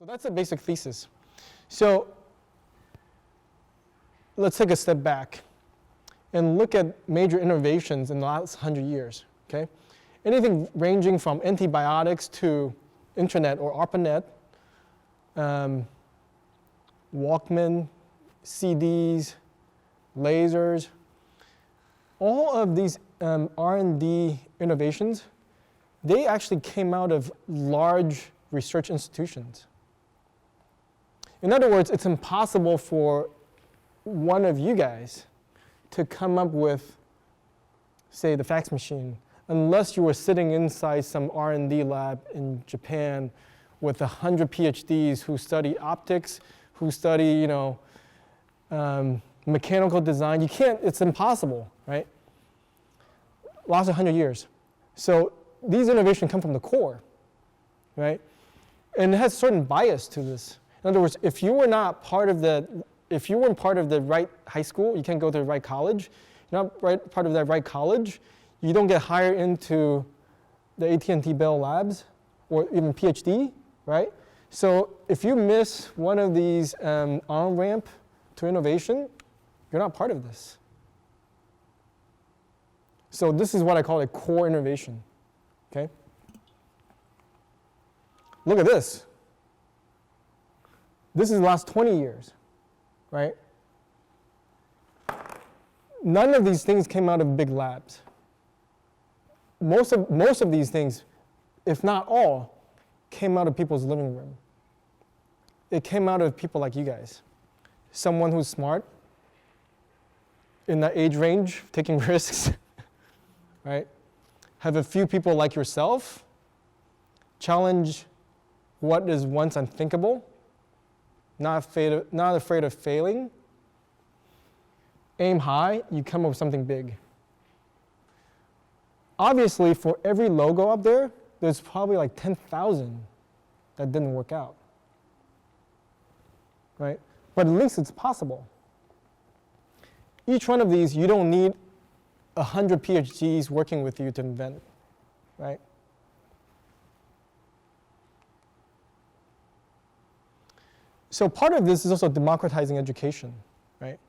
So that's the basic thesis. So let's take a step back and look at major innovations in the last 100 years, okay? Anything ranging from antibiotics to internet or ARPANET, Walkman, CDs, lasers, all of these R&D innovations, they actually came out of large research institutions. In other words, it's impossible for one of you guys to come up with, say, the fax machine, unless you were sitting inside some R&D lab in Japan with 100 PhDs who study optics, who study, mechanical design. You can't, it's impossible, right? Last 100 years. So these innovations come from the core, right? And it has certain bias to this. In other words, if you weren't part of the right high school, you can't go to the right college. You're not part of that right college, you don't get hired into the AT&T Bell Labs or even PhD, right? So if you miss one of these on-ramp to innovation, you're not part of this. So this is what I call a core innovation, okay? Look at this. This is the last 20 years, right? None of these things came out of big labs. Most of these things, if not all, came out of people's living room. It came out of people like you guys. Someone who's smart, in that age range, taking risks, right? Have a few people like yourself, challenge what is once unthinkable, not afraid of failing, aim high, you come up with something big. Obviously, for every logo up there, there's probably like 10,000 that didn't work out, right? But at least it's possible. Each one of these, you don't need 100 PhDs working with you to invent, right? So part of this is also democratizing education, right?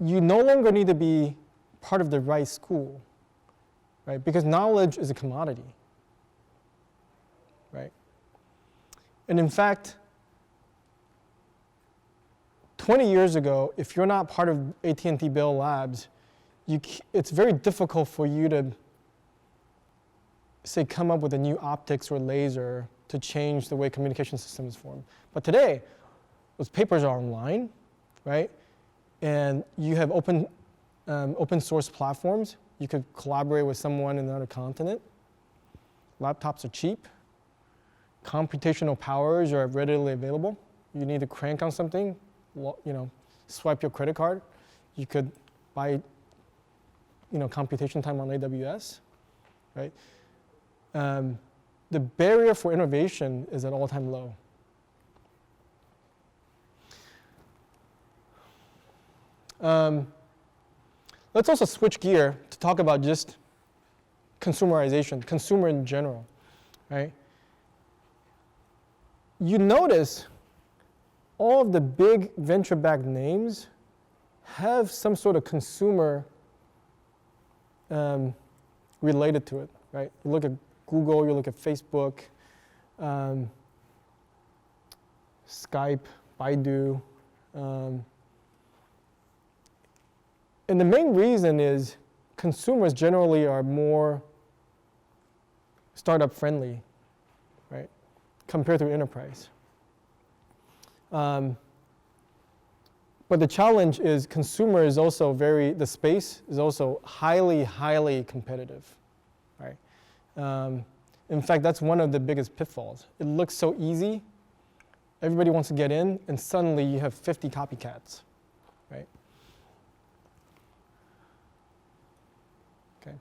You no longer need to be part of the right school, right? Because knowledge is a commodity, right? And in fact, 20 years ago, if you're not part of AT&T Bell Labs, it's very difficult for you to, say, come up with a new optics or laser to change the way communication systems form. But today, those papers are online, right? And you have open source platforms. You could collaborate with someone in another continent. Laptops are cheap. Computational powers are readily available. You need to crank on something, swipe your credit card. You could buy, computation time on AWS, right? The barrier for innovation is at all-time low. Let's also switch gear to talk about just consumerization, consumer in general, right? You notice all of the big venture-backed names have some sort of consumer related to it, right? You look at Google, you look at Facebook, Skype, Baidu. And the main reason is consumers generally are more startup friendly, right, compared to enterprise. But the challenge is consumer is also the space is also highly, highly competitive, right? In fact, that's one of the biggest pitfalls. It looks so easy, everybody wants to get in, and suddenly you have 50 copycats, right? Okay.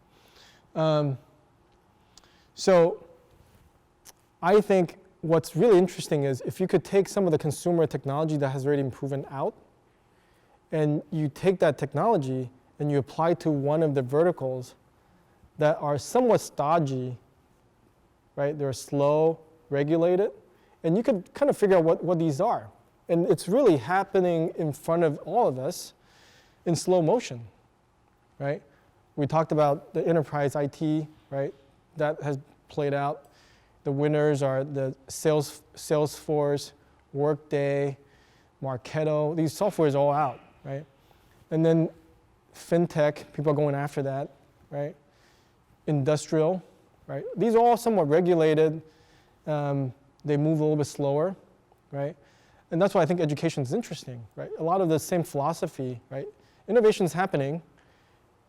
So I think what's really interesting is if you could take some of the consumer technology that has already been proven out, and you take that technology and you apply to one of the verticals that are somewhat stodgy right? They're slow, regulated, and you could kind of figure out what these are. And it's really happening in front of all of us in slow motion, right? We talked about the enterprise IT, right? That has played out. The winners are the Salesforce, Workday, Marketo. These softwares are all out, right? And then fintech, people are going after that, right? Industrial, right? These are all somewhat regulated. They move a little bit slower, right? And that's why I think education is interesting, right? A lot of the same philosophy, right? Innovation is happening,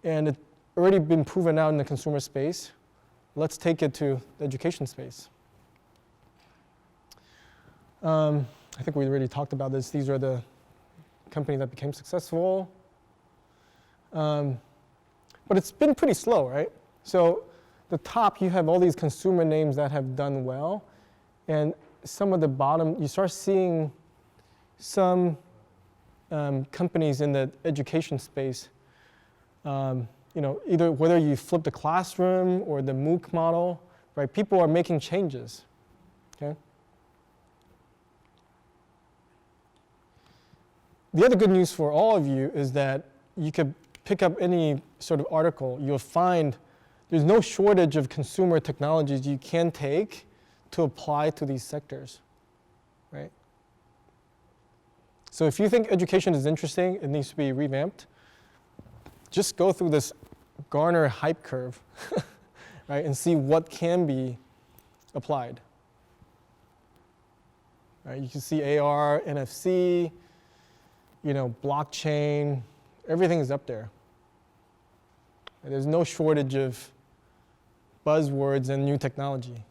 and it's already been proven out in the consumer space. Let's take it to the education space. I think we already talked about this. These are the companies that became successful. But it's been pretty slow, right? So the top, you have all these consumer names that have done well. And some of the bottom, you start seeing some companies in the education space, either whether you flip the classroom or the MOOC model, right? People are making changes, okay? The other good news for all of you is that you could pick up any sort of article. You'll find there's no shortage of consumer technologies you can take to apply to these sectors, right? So if you think education is interesting, it needs to be revamped, just go through this Gartner hype curve, right, and see what can be applied. Right, you can see AR, NFC, blockchain, everything is up there. There's no shortage of buzzwords and new technology.